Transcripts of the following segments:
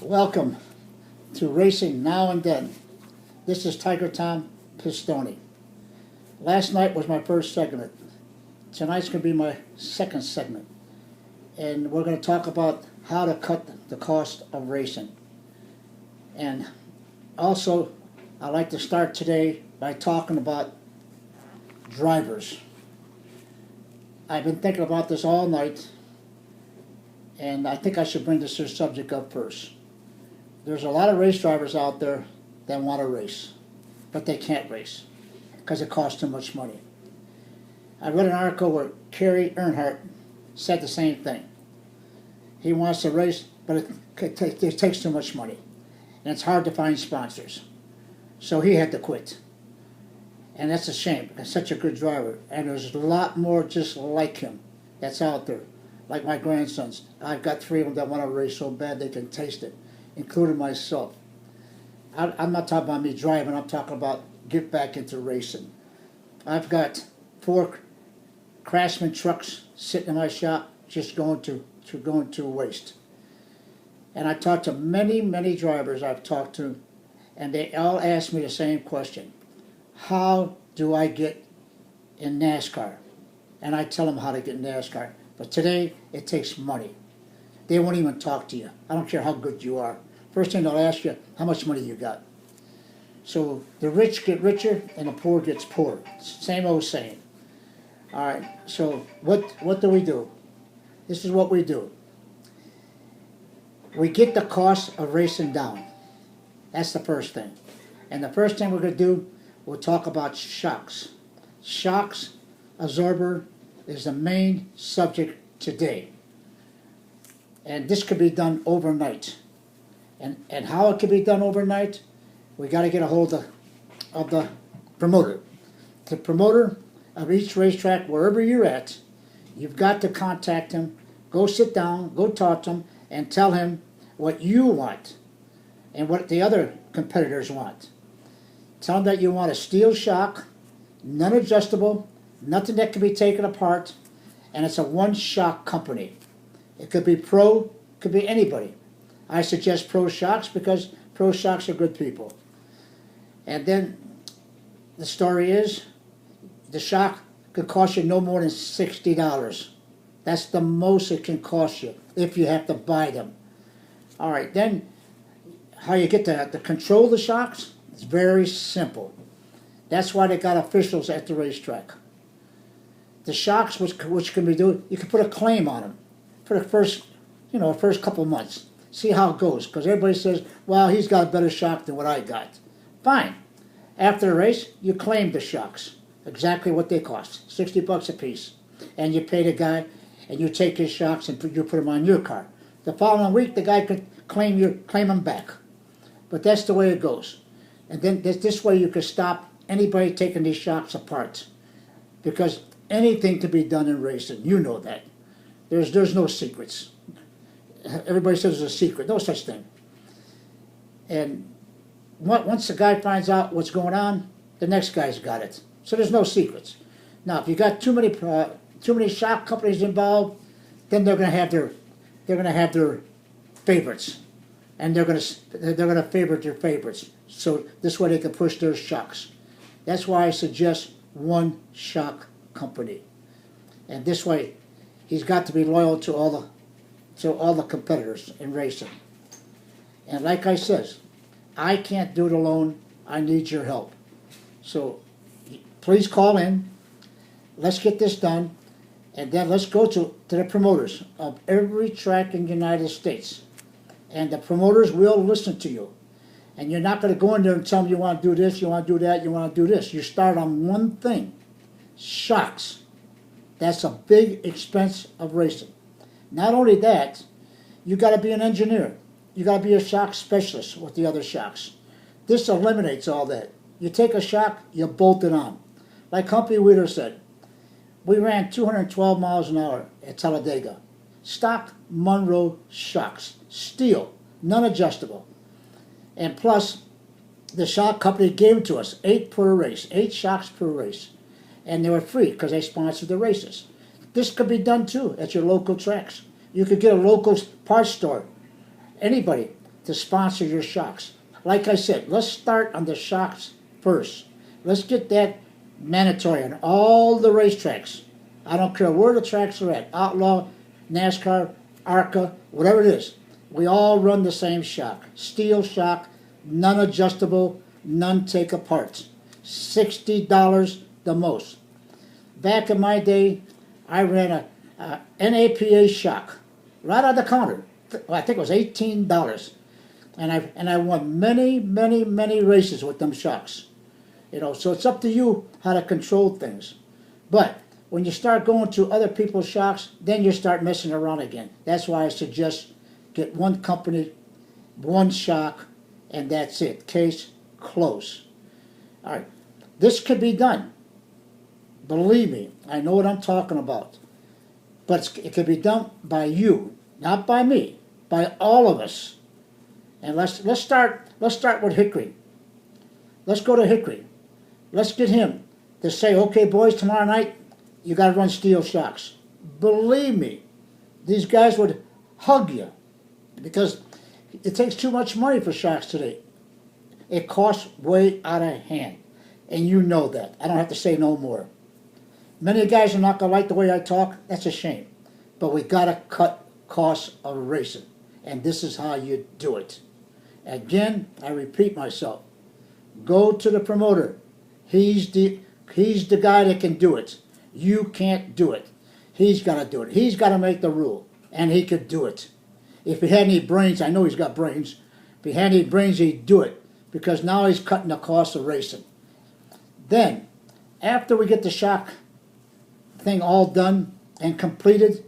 Welcome to Racing Now and Then. This is Tiger Tom Pistone. Last night was my first segment. Tonight's going to be my second segment. And we're going to talk about how to cut the cost of racing. And also, I'd like to start today by talking about drivers. I've been thinking about this all night, and I think I should bring this subject up first. There's a lot of race drivers out there that want to race, but they can't race because it costs too much money. I read an article where Kerry Earnhardt said the same thing. He wants to race, but it takes too much money, and it's hard to find sponsors. So he had to quit. And that's a shame, because he's such a good driver. And there's a lot more just like him that's out there. Like my grandsons. I've got 3 of them that want to race so bad they can taste it, including myself. I'm not talking about me driving, I'm talking about get back into racing. I've got 4 Craftsman trucks sitting in my shop just going to waste. And I talked to many drivers I've talked to, and they all ask me the same question. How do I get in NASCAR? And I tell them how to get in NASCAR. But today, it takes money. They won't even talk to you. I don't care how good you are. First thing they'll ask you, how much money you got? So the rich get richer and the poor gets poorer. Same old saying. All right, so what do? This is what we do. We get the cost of racing down. That's the first thing. And the first thing we're going to do, we'll talk about shocks. Shocks absorber is the main subject today. And this could be done overnight. And how it can be done overnight, we got to get a hold of the promoter. The promoter of each racetrack, wherever you're at, you've got to contact him, go sit down, go talk to him, and tell him what you want and what the other competitors want. Tell them that you want a steel shock, non-adjustable, nothing that can be taken apart, and it's a one-shock company. It could be Pro, could be anybody. I suggest Pro Shocks because Pro Shocks are good people. And then the story is, the shock could cost you no more than $60. That's the most it can cost you if you have to buy them. All right, then how you get to control the shocks? It's very simple. That's why they got officials at the racetrack. The shocks, which can be doing, you can put a claim on them for the first couple months. See how it goes, because everybody says, well, he's got a better shock than what I got. Fine. After the race, you claim the shocks, exactly what they cost, $60 a piece. And you pay the guy, and you take his shocks and you put them on your car. The following week, the guy could claim them back. But that's the way it goes. And then this way you can stop anybody taking these shocks apart. Because anything can be done in racing. You know that. There's no secrets. Everybody says there's a secret. No such thing. And once the guy finds out what's going on, the next guy's got it. So there's no secrets. Now, if you got too many shock companies involved, then they're going to have their favorites, and they're going to favorite their favorites. So this way they can push their shocks. That's why I suggest one shock company, and this way he's got to be loyal to all the competitors in racing. And like I says, I can't do it alone. I need your help. So please call in. Let's get this done. And then let's go to the promoters of every track in the United States. And the promoters will listen to you. And you're not going to go in there and tell them you want to do this, you want to do that, you want to do this. You start on one thing. Shocks. That's a big expense of racing. Not only that, you got to be an engineer. You got to be a shock specialist with the other shocks. This eliminates all that. You take a shock, you bolt it on. Like Humphrey Wheeler said, we ran 212 miles an hour at Talladega. Stock Monroe shocks. Steel. Non-adjustable. And plus, the shock company gave to us 8 per race. 8 shocks per race. And they were free because they sponsored the races. This could be done too at your local tracks. You could get a local parts store. Anybody. to sponsor your shocks. Like I said, let's start on the shocks first. Let's get that mandatory on all the racetracks. I don't care where the tracks are at, Outlaw, NASCAR, ARCA, whatever it is. We all run the same shock. Steel shock, non-adjustable, none take apart. $60 the most. Back in my day, I ran a NAPA shock right on the counter. I think it was $18, and I won many races with them shocks. So it's up to you how to control things. But when you start going to other people's shocks, then you start messing around again. That's why I suggest get one company, one shock, and that's it. Case closed. All right, this could be done. Believe me, I know what I'm talking about. But it could be done by you, not by me, by all of us. And let's start with Hickory. Let's go to Hickory. Let's get him to say, okay, boys, tomorrow night you got to run steel shocks. Believe me, these guys would hug you because it takes too much money for shocks today. It costs way out of hand, and you know that. I don't have to say no more. Many guys are not going to like the way I talk. That's a shame. But we got to cut costs of racing. And this is how you do it. Again, I repeat myself. Go to the promoter. He's the guy that can do it. You can't do it. He's got to do it. He's got to make the rule. And he could do it. If he had any brains, I know he's got brains. If he had any brains, he'd do it. Because now he's cutting the cost of racing. Then, after we get the shock thing all done and completed,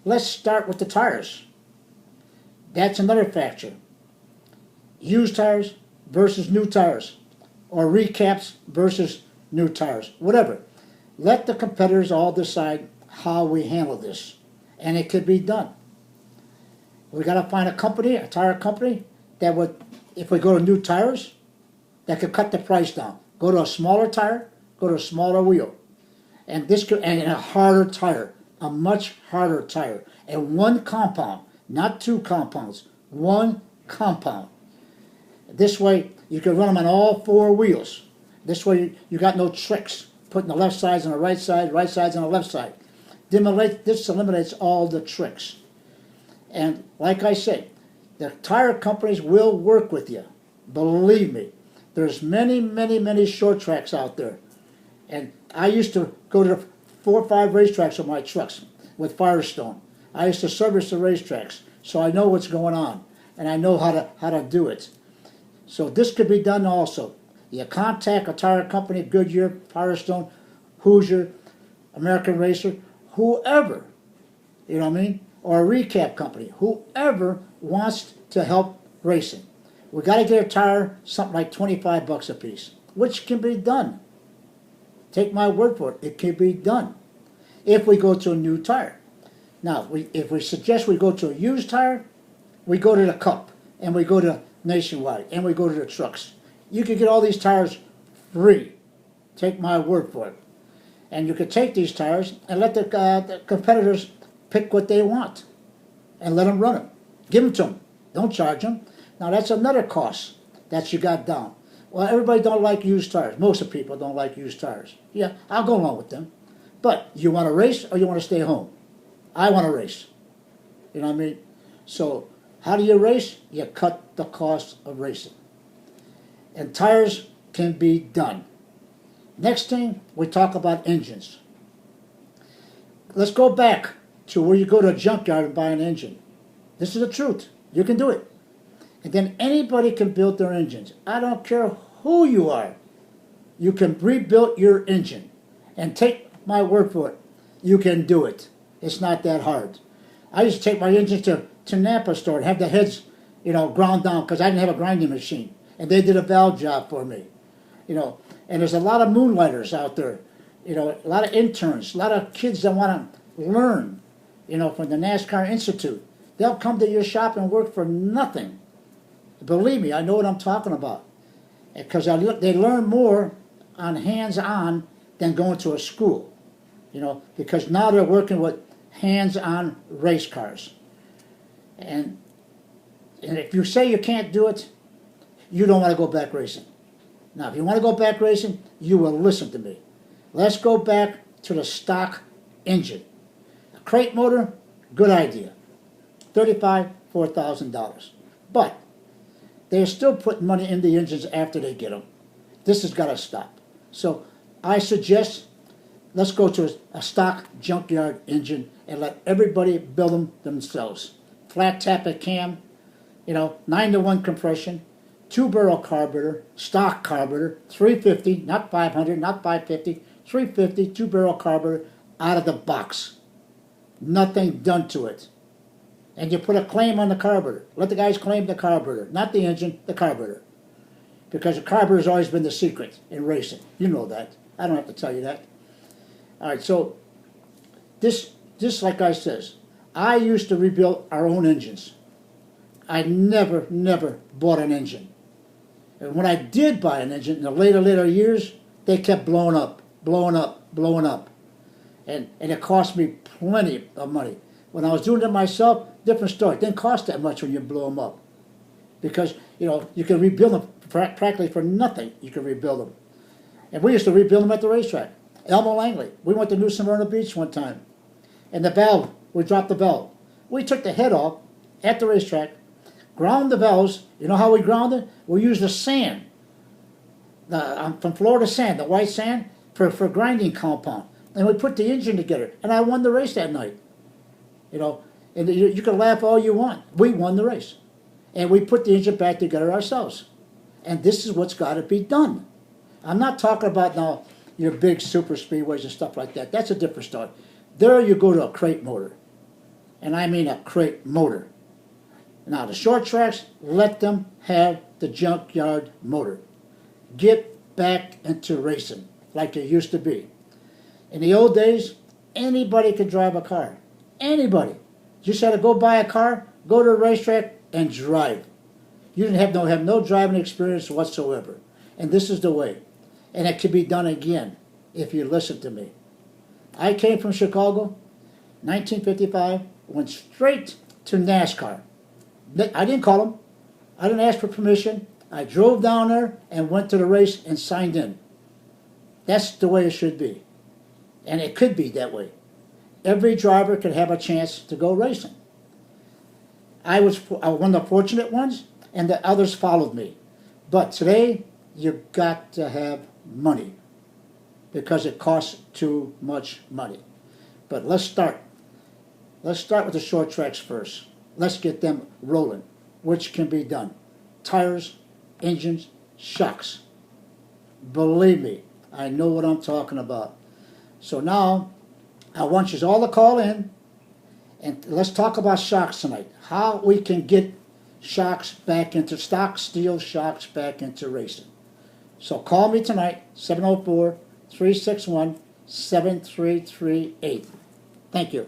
let's start with the tires. That's another factor. Used tires versus new tires, or recaps versus new tires, whatever. Let the competitors all decide how we handle this, and it could be done. We got to find a company, a tire company, that would, if we go to new tires, that could cut the price down. Go to a smaller tire, go to a smaller wheel. And this could, and a harder tire, a much harder tire, and one compound, not two compounds, one compound. This way you can run them on all four wheels. This way you got no tricks, putting the left sides on the right sides on the left side. This eliminates all the tricks. And like I said, the tire companies will work with you. Believe me, there's many short tracks out there. And I used to go to 4 or 5 racetracks with my trucks with Firestone. I used to service the racetracks, so I know what's going on, and I know how to do it. So this could be done also. You contact a tire company, Goodyear, Firestone, Hoosier, American Racer, whoever, you know what I mean, or a recap company, whoever wants to help racing. We got to get a tire something like $25 a piece, which can be done. Take my word for it, it can be done if we go to a new tire. Now, if we suggest we go to a used tire, we go to the Cup, and we go to Nationwide, and we go to the trucks. You can get all these tires free. Take my word for it. And you can take these tires and let the competitors pick what they want and let them run them. Give them to them. Don't charge them. Now, that's another cost that you got down. Well, everybody don't like used tires. Most of the people don't like used tires. Yeah, I'll go along with them. But you want to race or you want to stay home? I want to race. You know what I mean? So how do you race? You cut the cost of racing. And tires can be done. Next thing, we talk about engines. Let's go back to where you go to a junkyard and buy an engine. This is the truth. You can do it. And then anybody can build their engines. I don't care who you are. You can rebuild your engine. And take my word for it, you can do it. It's not that hard. I used to take my engine to Napa store and have the heads, ground down because I didn't have a grinding machine. And they did a valve job for me. And there's a lot of moonlighters out there. A lot of interns, a lot of kids that want to learn, from the NASCAR Institute. They'll come to your shop and work for nothing. Believe me, I know what I'm talking about. Because they learn more on hands-on than going to a school. Because now they're working with hands-on race cars. And And if you say you can't do it, you don't want to go back racing. Now, if you want to go back racing, you will listen to me. Let's go back to the stock engine. A crate motor, good idea. $35,000, $4,000. But they're still putting money in the engines after they get them. This has got to stop. So I suggest let's go to a stock junkyard engine and let everybody build them themselves. Flat tappet cam, 9-to-1 compression, 2-barrel carburetor, stock carburetor, 350, not 500, not 550, 350, 2-barrel carburetor out of the box. Nothing done to it. And you put a claim on the carburetor. Let the guys claim the carburetor, not the engine, the carburetor. Because the carburetor has always been the secret in racing. You know that. I don't have to tell you that. All right, so this like I says, I used to rebuild our own engines. I never bought an engine. And when I did buy an engine in the later years, they kept blowing up. And it cost me plenty of money. When I was doing it myself, different story. It didn't cost that much when you blow them up. Because, you can rebuild them practically for nothing. You can rebuild them. And we used to rebuild them at the racetrack. Elmo Langley. We went to New Smyrna Beach one time. And the valve, we dropped the valve. We took the head off at the racetrack, ground the valves. You know how we ground it? We used the sand. From Florida sand, the white sand, for grinding compound. And we put the engine together. And I won the race that night. And you can laugh all you want. We won the race. And we put the engine back together ourselves. And this is what's got to be done. I'm not talking about now your big super speedways and stuff like that. That's a different story. There you go to a crate motor. And I mean a crate motor. Now the short tracks, let them have the junkyard motor. Get back into racing like it used to be. In the old days, anybody could drive a car. Anybody. You just had to go buy a car, go to a racetrack, and drive. You didn't have no driving experience whatsoever. And this is the way. And it can be done again if you listen to me. I came from Chicago, 1955, went straight to NASCAR. I didn't call them. I didn't ask for permission. I drove down there and went to the race and signed in. That's the way it should be. And it could be that way. Every driver could have a chance to go racing. I was one of the fortunate ones, and the others followed me. But today, you've got to have money because it costs too much money. But let's start. Let's start with the short tracks first. Let's get them rolling, which can be done. Tires, engines, shocks. Believe me, I know what I'm talking about. So now, I want you all to call in, and let's talk about shocks tonight. How we can get shocks back into stock steel shocks back into racing. So call me tonight, 704-361-7338. Thank you.